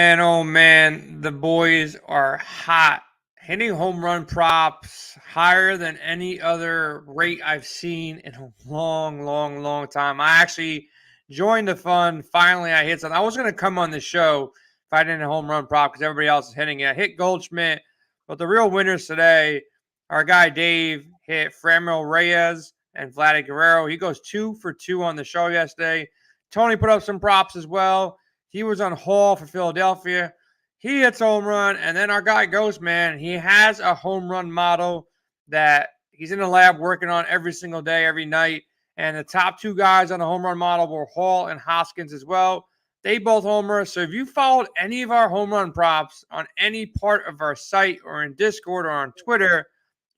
man, oh man, the boys are hot. Hitting home run props higher than any other rate I've seen in a long time. I actually joined the fun. Finally, I hit something. I was going to come on the show if I didn't hit a home run prop because everybody else is hitting it. I hit Goldschmidt, but the real winners today, our guy Dave hit Framil Reyes and Vladdy Guerrero. He goes 2 for 2 on the show yesterday. Tony put up some props as well. He was on Hall for Philadelphia. He hits a home run, and then our guy Ghost, man, he has a home run model that he's in the lab working on every single day, every night. And the top two guys on the home run model were Hall and Hoskins as well. They both homers. So if you followed any of our home run props on any part of our site or in Discord or on Twitter,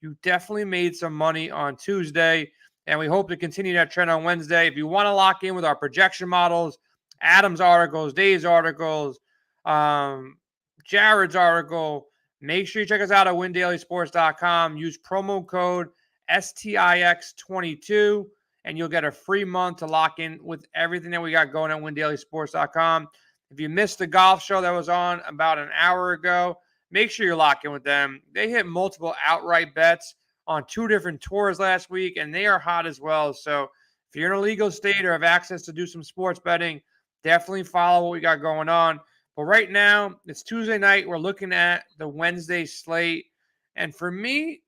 you definitely made some money on Tuesday. And we hope to continue that trend on Wednesday. If you want to lock in with our projection models, Adam's articles, Dave's articles, Jared's article, make sure you check us out at windailysports.com. Use promo code STIX22, and you'll get a free month to lock in with everything that we got going at windailysports.com. If you missed the golf show that was on about an hour ago, make sure you're locked in with them. They hit multiple outright bets on 2 different tours last week, and they are hot as well. So if you're in a legal state or have access to do some sports betting, definitely follow what we got going on. But right now, it's Tuesday night. We're looking at the Wednesday slate. And for me,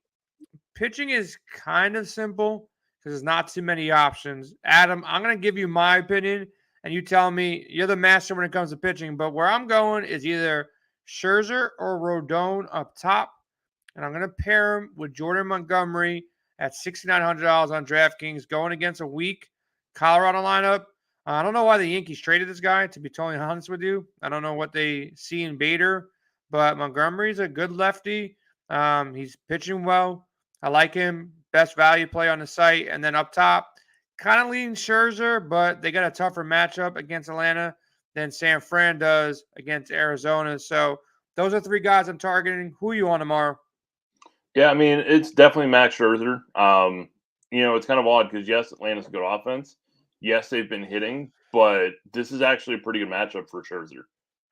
pitching is kind of simple because there's not too many options. Adam, I'm going to give you my opinion, and you tell me you're the master when it comes to pitching. But where I'm going is either Scherzer or Rodon up top. And I'm going to pair him with Jordan Montgomery at $6,900 on DraftKings going against a weak Colorado lineup. I don't know why the Yankees traded this guy, to be totally honest with you. I don't know what they see in Bader, but Montgomery's a good lefty. He's pitching well. I like him. Best value play on the site. And then up top, kind of leaning Scherzer, but they got a tougher matchup against Atlanta than San Fran does against Arizona. So those are 3 guys I'm targeting. Who are you on tomorrow? Yeah, I mean, it's definitely Max Scherzer. It's kind of odd because, yes, Atlanta's a good offense. Yes, they've been hitting, but this is actually a pretty good matchup for Scherzer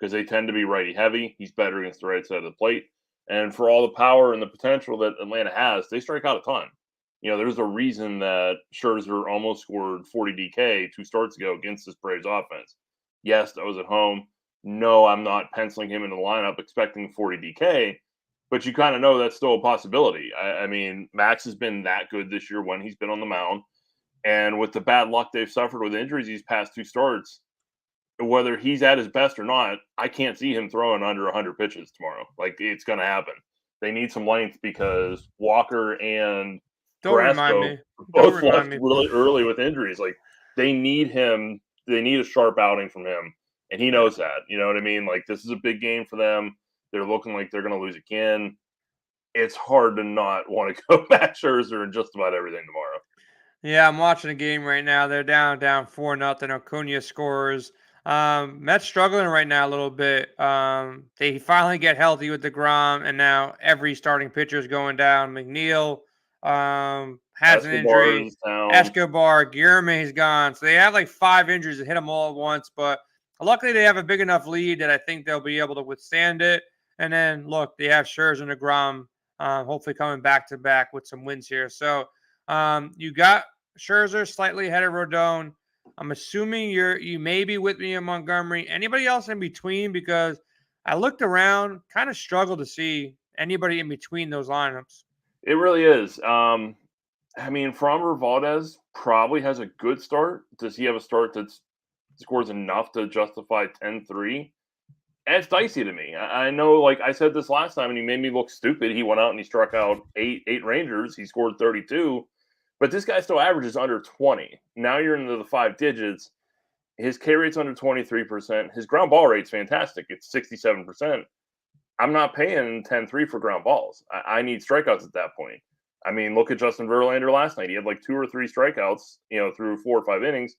because they tend to be righty heavy. He's better against the right side of the plate. And for all the power and the potential that Atlanta has, they strike out a ton. There's a reason that Scherzer almost scored 40 DK 2 starts ago against this Braves offense. Yes, that was at home. No, I'm not penciling him into the lineup expecting 40 DK, but you kind of know that's still a possibility. I mean, Max has been that good this year when he's been on the mound. And with the bad luck they've suffered with injuries these past 2 starts, whether he's at his best or not, I can't see him throwing under 100 pitches tomorrow. Like, it's going to happen. They need some length because Walker and Carrasco both left really early with injuries. Like, they need him. They need a sharp outing from him, and he knows that. You know what I mean? Like, this is a big game for them. They're looking like they're going to lose again. It's hard to not want to go back Scherzer and just about everything tomorrow. Yeah, I'm watching a game right now. They're down 4-0. Acuna scores. Mets struggling right now a little bit. They finally get healthy with DeGrom, and now every starting pitcher is going down. McNeil has an injury. Escobar, Guillermo's gone. So they have like 5 injuries that hit them all at once. But luckily, they have a big enough lead that I think they'll be able to withstand it. And then, look, they have Scherzer and DeGrom hopefully coming back-to-back with some wins here. So you got Scherzer slightly ahead of Rodon. I'm assuming you may be with me in Montgomery. Anybody else in between? Because I looked around, kind of struggled to see anybody in between those lineups. It really is. I mean, Framber Valdez probably has a good start. Does he have a start that scores enough to justify 10-3? And it's dicey to me. I know, like I said this last time, and he made me look stupid. He went out and he struck out eight Rangers. He scored 32. But this guy still averages under 20. Now you're into the 5 digits. His K rate's under 23%. His ground ball rate's fantastic. It's 67%. I'm not paying 10-3 for ground balls. I need strikeouts at that point. I mean, look at Justin Verlander last night. He had like 2 or 3 strikeouts, through 4 or 5 innings.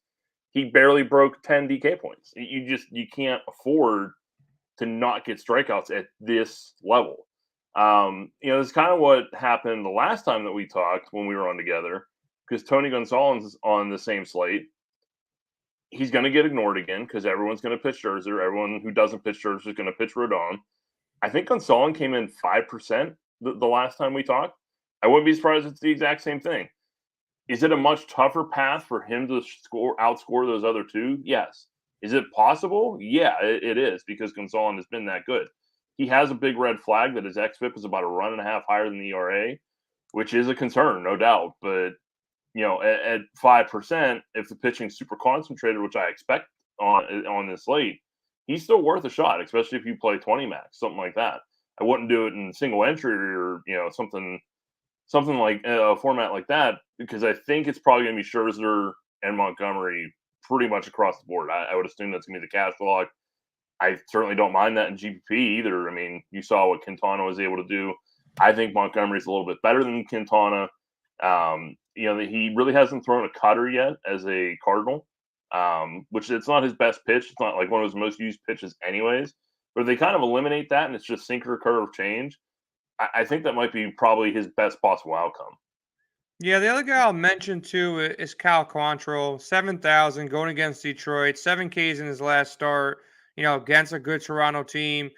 He barely broke 10 DK points. You can't afford to not get strikeouts at this level. This is kind of what happened the last time that we talked when we were on together, because Tony Gonzalez is on the same slate. he's going to get ignored again because everyone's going to pitch Scherzer. Everyone who doesn't pitch Scherzer is going to pitch Rodon. I think Gonsolin came in 5% the last time we talked. I wouldn't be surprised if it's the exact same thing. Is it a much tougher path for him to outscore those other two? Yes. Is it possible? Yeah, it is, because Gonsolin has been that good. He has a big red flag that his xFIP is about a run and a half higher than the ERA, which is a concern, no doubt. But at 5%, if the pitching's super concentrated, which I expect on this slate, he's still worth a shot, especially if you play 20 max, something like that. I wouldn't do it in single entry or something like a format like that, because I think it's probably going to be Scherzer and Montgomery pretty much across the board. I would assume that's going to be the cash log. I certainly don't mind that in GPP either. I mean, you saw what Quintana was able to do. I think Montgomery's a little bit better than Quintana. He really hasn't thrown a cutter yet as a Cardinal, which it's not his best pitch. It's not like one of his most used pitches anyways. But if they kind of eliminate that and it's just sinker curve change, I think that might be probably his best possible outcome. Yeah, the other guy I'll mention too is Cal Quantrill, 7,000 going against Detroit, 7 Ks in his last start, against a good Toronto team.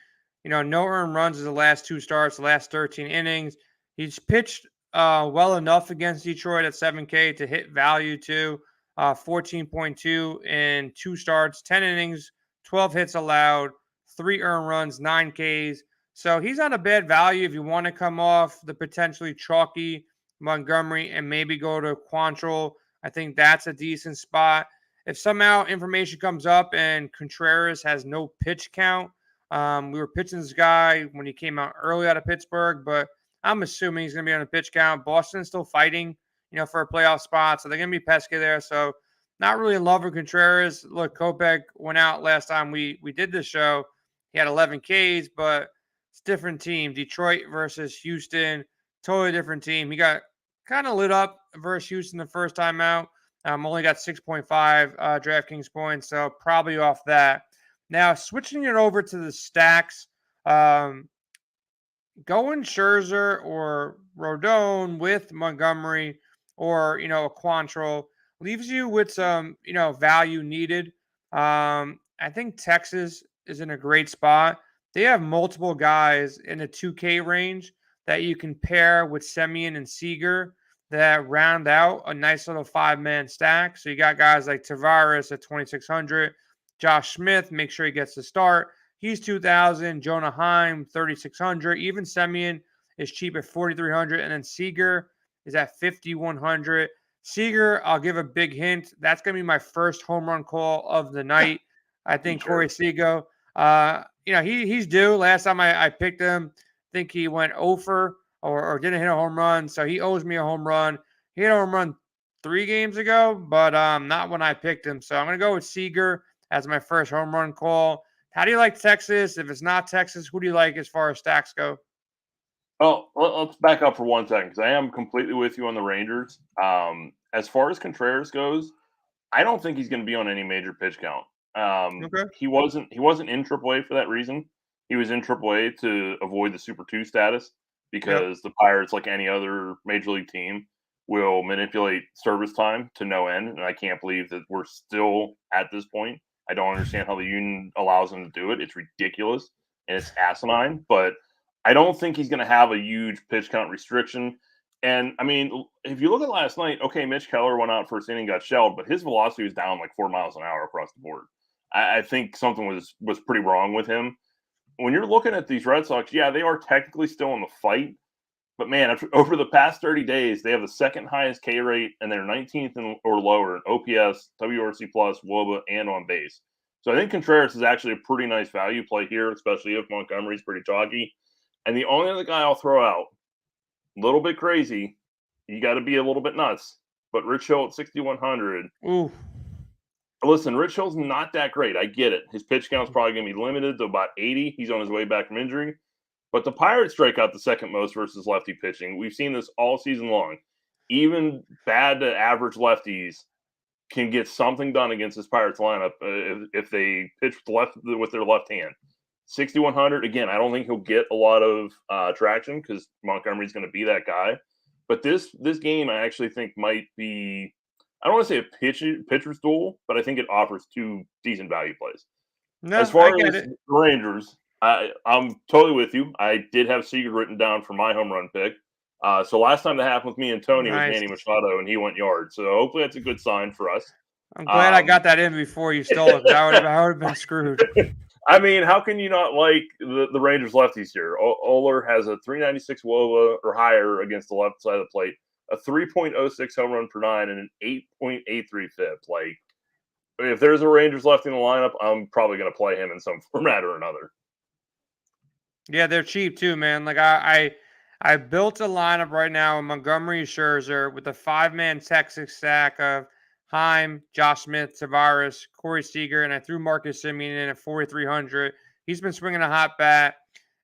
No earned runs in the last 2 starts, the last 13 innings. He's pitched well enough against Detroit at 7K to hit value too. 14.2 in 2 starts, 10 innings, 12 hits allowed, 3 earned runs, 9 Ks. So he's not a bad value if you want to come off the potentially chalky Montgomery and maybe go to Quantrill. I think that's a decent spot. If somehow information comes up and Contreras has no pitch count, we were pitching this guy when he came out early out of Pittsburgh, but I'm assuming he's going to be on a pitch count. Boston's still fighting, for a playoff spot, so they're going to be pesky there. So not really in love with Contreras. Look, Kopech went out last time we did this show. He had 11 Ks, but it's a different team. Detroit versus Houston, totally different team. He got kind of lit up versus Houston the first time out. Only got 6.5 DraftKings points, so probably off that. Now, switching it over to the stacks, going Scherzer or Rodon with Montgomery or, a Quantrill leaves you with some, value needed. I think Texas is in a great spot. They have multiple guys in the 2K range that you can pair with Semien and Seager that round out a nice little 5-man stack. So you got guys like Tavares at 2,600, Josh Smith, make sure he gets the start. He's 2,000. Jonah Heim, 3,600. Even Semien is cheap at 4,300. And then Seager is at 5,100. Seager, I'll give a big hint. That's going to be my first home run call of the night. I think Corey Seager, he's due. Last time I picked him, I think he went over or didn't hit a home run. So he owes me a home run. He hit a home run 3 games ago, but not when I picked him. So I'm going to go with Seager as my first home run call. How do you like Texas? If it's not Texas, who do you like as far as stacks go? Oh, let's back up for 1 second, because I am completely with you on the Rangers. As far as Contreras goes, I don't think he's going to be on any major pitch count. Okay. He wasn't in AAA for that reason. He was in AAA to avoid the Super 2 status, because the Pirates, like any other major league team, will manipulate service time to no end. And I can't believe that we're still at this point. I don't understand how the union allows him to do it. It's ridiculous and it's asinine. But I don't think he's going to have a huge pitch count restriction. And, I mean, if you look at last night, okay, Mitch Keller went out first inning, got shelled, but his velocity was down like 4 miles an hour across the board. I think something was pretty wrong with him. When you're looking at these Red Sox, yeah, they are technically still in the fight. But, man, over the past 30 days, they have the second highest K rate, and they're 19th or lower in OPS, WRC+, WOBA, and on base. So I think Contreras is actually a pretty nice value play here, especially if Montgomery's pretty chalky. And the only other guy I'll throw out, a little bit crazy, you got to be a little bit nuts, but Rich Hill at 6,100. Ooh. Listen, Rich Hill's not that great. I get it. His pitch count's probably going to be limited to about 80. He's on his way back from injury. But the Pirates strike out the second most versus lefty pitching. We've seen this all season long. Even bad to average lefties can get something done against this Pirates lineup if they pitch with their left hand. 6,100, again, I don't think he'll get a lot of traction because Montgomery's going to be that guy. But this game I actually think might be I don't want to say a pitcher's duel, but I think it offers two decent value plays. As No, I far get as it. the Rangers, I'm totally with you. I did have Seager written down for my home run pick. So last time that happened with me and Tony was Nice. Manny Machado, and he went yard. So hopefully that's a good sign for us. I'm glad I got that in before you stole it. I would have been screwed. I mean, how can you not like the Rangers lefties here? Oler has a 396 WOBA or higher against the left side of the plate, a 3.06 home run per nine, and an 8.83 FIP. Like, if there's a Rangers lefty in the lineup, I'm probably going to play him in some format or another. Yeah, they're cheap too, man. Like I built a lineup right now with Montgomery, Scherzer, with a 5-man Texas stack of Heim, Josh Smith, Tavares, Corey Seager, and I threw Marcus Semien in at 4,300. He's been swinging a hot bat,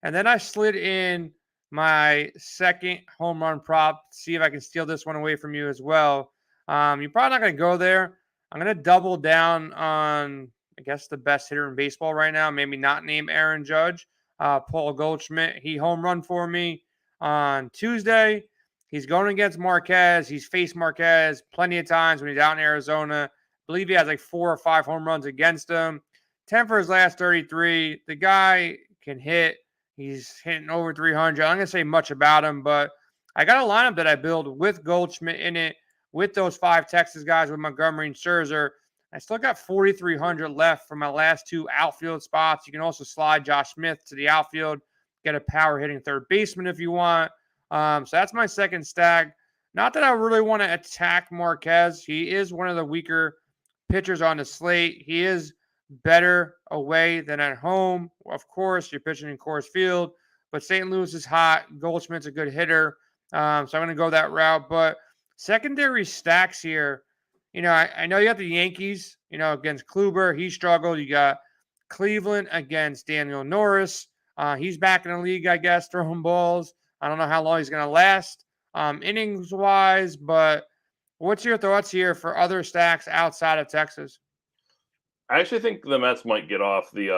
and then I slid in my second home run prop to see if I can steal this one away from you as well. You're probably not going to go there. I'm going to double down on, I guess, the best hitter in baseball right now. Maybe not name Aaron Judge. Paul Goldschmidt. He home run for me on Tuesday. He's going against Marquez. He's faced Marquez plenty of times when he's out in Arizona. I believe he has like 4 or 5 home runs against him. 10 for his last 33. The guy can hit. He's hitting over 300. I'm going to say much about him, but I got a lineup that I build with Goldschmidt in it, with those 5 Texas guys with Montgomery and Scherzer. I still got 4,300 left for my last 2 outfield spots. You can also slide Josh Smith to the outfield, get a power hitting third baseman if you want. So that's my second stack. Not that I really want to attack Marquez. He is one of the weaker pitchers on the slate. He is better away than at home. Of course, you're pitching in Coors Field, but St. Louis is hot. Goldschmidt's a good hitter. So I'm going to go that route. But secondary stacks here, I know you got the Yankees, against Kluber. He struggled. You got Cleveland against Daniel Norris. He's back in the league, I guess, throwing balls. I don't know how long he's going to last innings-wise, but what's your thoughts here for other stacks outside of Texas? I actually think the Mets might get off the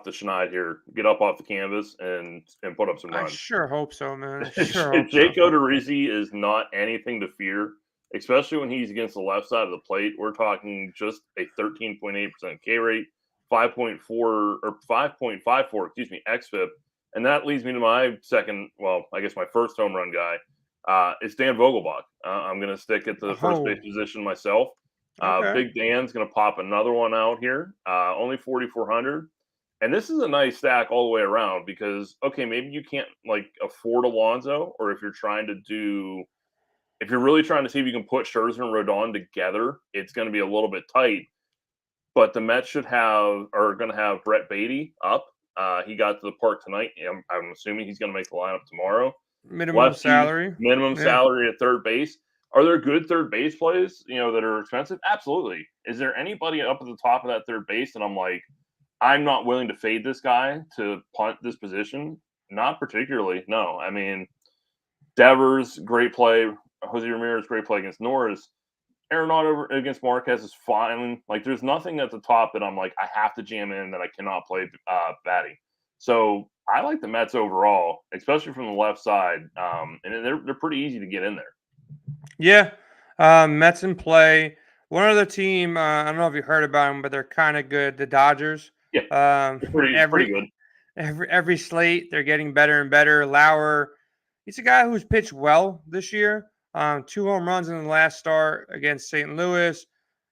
schneid here, get up off the canvas, and put up some I runs. sure hope so, man. I sure hope so. Jake Odorizzi is not anything to fear, especially when he's against the left side of the plate. We're talking just a 13.8% K rate, 5.4 or 5.54, xFIP. And that leads me to my second, well, I guess my first home run guy. It's Dan Vogelbach. I'm going to stick at the first base position myself. Okay. Big Dan's going to pop another one out here. Only 4,400. And this is a nice stack all the way around because, okay, maybe you can't afford Alonso, or if you're really trying to see if you can put Scherzer and Rodon together, it's going to be a little bit tight. But the Mets are going to have Brett Beatty up. He got to the park tonight. I'm assuming he's going to make the lineup tomorrow. Minimum salary at third base. Are there good third base plays, that are expensive? Absolutely. Is there anybody up at the top of that third base that I'm like, I'm not willing to fade this guy to punt this position? Not particularly. No. I mean, Devers, great play. Jose Ramirez, great play against Norris. Arenado against Marquez is fine. Like, there's nothing at the top that I'm like, I have to jam in that I cannot play batting. So I like the Mets overall, especially from the left side. And they're pretty easy to get in there. Yeah. Mets in play. One other team, I don't know if you heard about them, but they're kind of good. The Dodgers. Yeah. Pretty good. Every slate, they're getting better and better. Lauer, he's a guy who's pitched well this year. 2 home runs in the last start against St. Louis.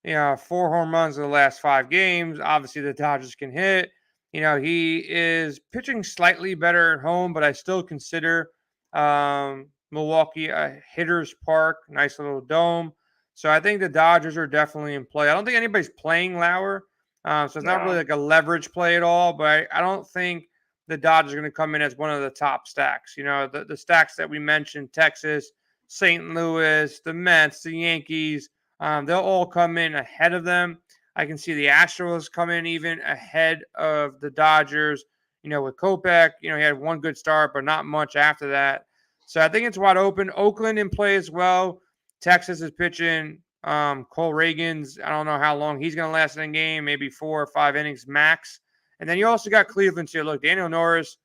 4 home runs in the last 5 games. Obviously, the Dodgers can hit. He is pitching slightly better at home, but I still consider Milwaukee a hitter's park, nice little dome. So I think the Dodgers are definitely in play. I don't think anybody's playing Lauer, so it's not really like a leverage play at all. But I don't think the Dodgers are going to come in as one of the top stacks. The stacks that we mentioned, Texas, St. Louis, the Mets, the Yankees, they'll all come in ahead of them. I can see the Astros come in even ahead of the Dodgers. With Kopech, he had one good start, but not much after that. So I think it's wide open. Oakland in play as well. Texas is pitching Cole Reagans. I don't know how long he's going to last in a game, maybe 4 or 5 innings max. And then you also got Cleveland here. Look, Daniel Norris,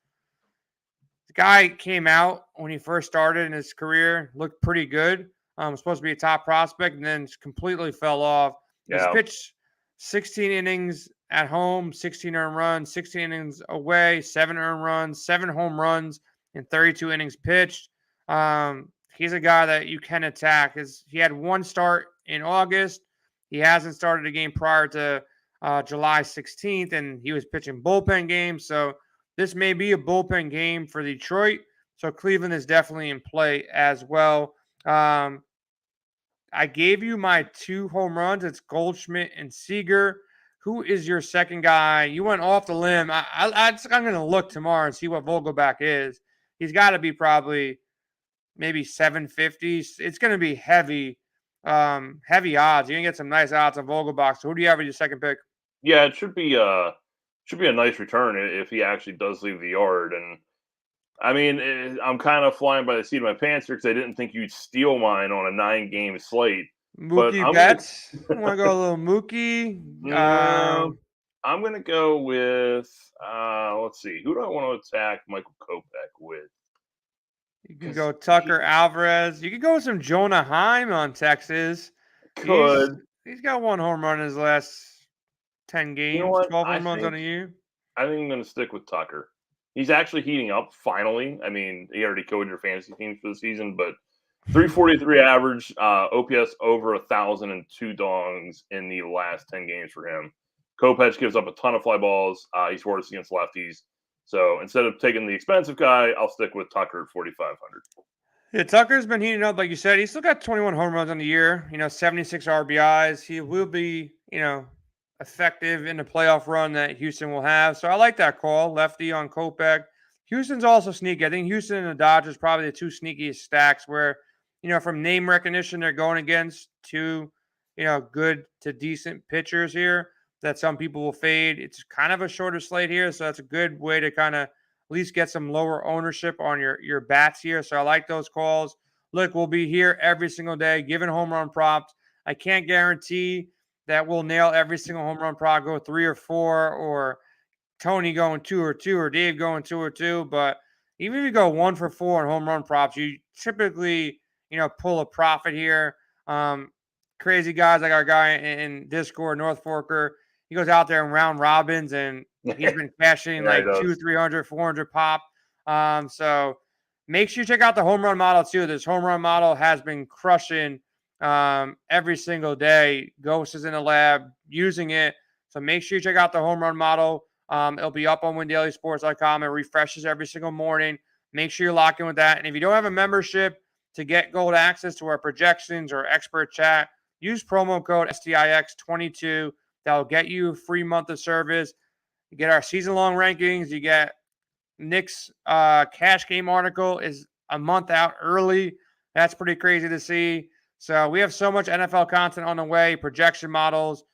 the guy came out when he first started in his career, looked pretty good. Supposed to be a top prospect, and then completely fell off. He's Yeah. pitched 16 innings at home, 16 earned runs, 16 innings away, 7 earned runs, 7 home runs, and 32 innings pitched. He's a guy that you can attack. He had 1 start in August. He hasn't started a game prior to July 16th, and he was pitching bullpen games. So this may be a bullpen game for Detroit. So Cleveland is definitely in play as well. I gave you my 2 home runs. It's Goldschmidt and Seager. Who is your second guy? You went off the limb. I'm going to look tomorrow and see what Vogelbach is. He's got to be probably maybe 750. It's going to be heavy odds. You're going to get some nice odds on Vogelbach. So who do you have as your second pick? Yeah, it should be a nice return if he actually does leave the yard. And I mean, I'm kind of flying by the seat of my pants here because I didn't think you'd steal mine on a 9-game slate. Mookie Betts. You want to go a little Mookie? I'm going to go with, let's see, who do I want to attack Michael Kopech with? You can go Tucker Alvarez. You could go with some Jonah Heim on Texas. He's got 1 home run in his last 10 games. You know what? 12 home runs on a year. I think I'm going to stick with Tucker. He's actually heating up finally. I mean, he already coached your fantasy teams for the season, but 343 average, OPS over 1,000 and 2 dongs in the last 10 games for him. Kopech gives up a ton of fly balls. He scores against lefties. So instead of taking the expensive guy, I'll stick with Tucker at 4,500. Yeah, Tucker's been heating up, like you said. He's still got 21 home runs on the year, 76 RBIs. He will be, effective in the playoff run that Houston will have. So I like that call, lefty on Kopech. Houston's also sneaky. I think Houston and the Dodgers probably the 2 sneakiest stacks where, from name recognition, they're going against 2, good to decent pitchers here that some people will fade. It's kind of a shorter slate here, so that's a good way to kind of at least get some lower ownership on your bats here. So I like those calls. Look, we'll be here every single day giving home run props. I can't guarantee that we'll nail every single home run prop, go 3 or 4, or Tony going 2 or 2, or Dave going 2 or 2. But even if you go 1 for 4 on home run props, you typically, pull a profit here. Crazy guys like our guy in Discord, North Forker, he goes out there and round robins, and he's been cashing like 200, 300, 400 pop. So make sure you check out the home run model too. This home run model has been crushing every single day. Ghost is in the lab using it. So make sure you check out the home run model. It'll be up on WinDailySports.com. It refreshes every single morning. Make sure you lock in with that. And if you don't have a membership to get gold access to our projections or expert chat, use promo code STIX22. That'll get you a free month of service. You get our season-long rankings. You get Nick's cash game article is a month out early. That's pretty crazy to see. So we have so much NFL content on the way, projection models,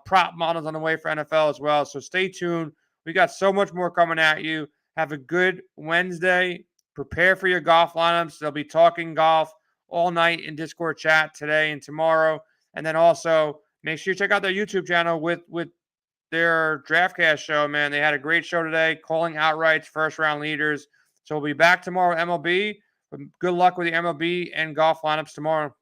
prop models on the way for NFL as well. So stay tuned. We got so much more coming at you. Have a good Wednesday. Prepare for your golf lineups. They'll be talking golf all night in Discord chat today and tomorrow. And then also make sure you check out their YouTube channel with their DraftKings show, man. They had a great show today, calling outrights, first-round leaders. So we'll be back tomorrow with MLB. Good luck with the MLB and golf lineups tomorrow.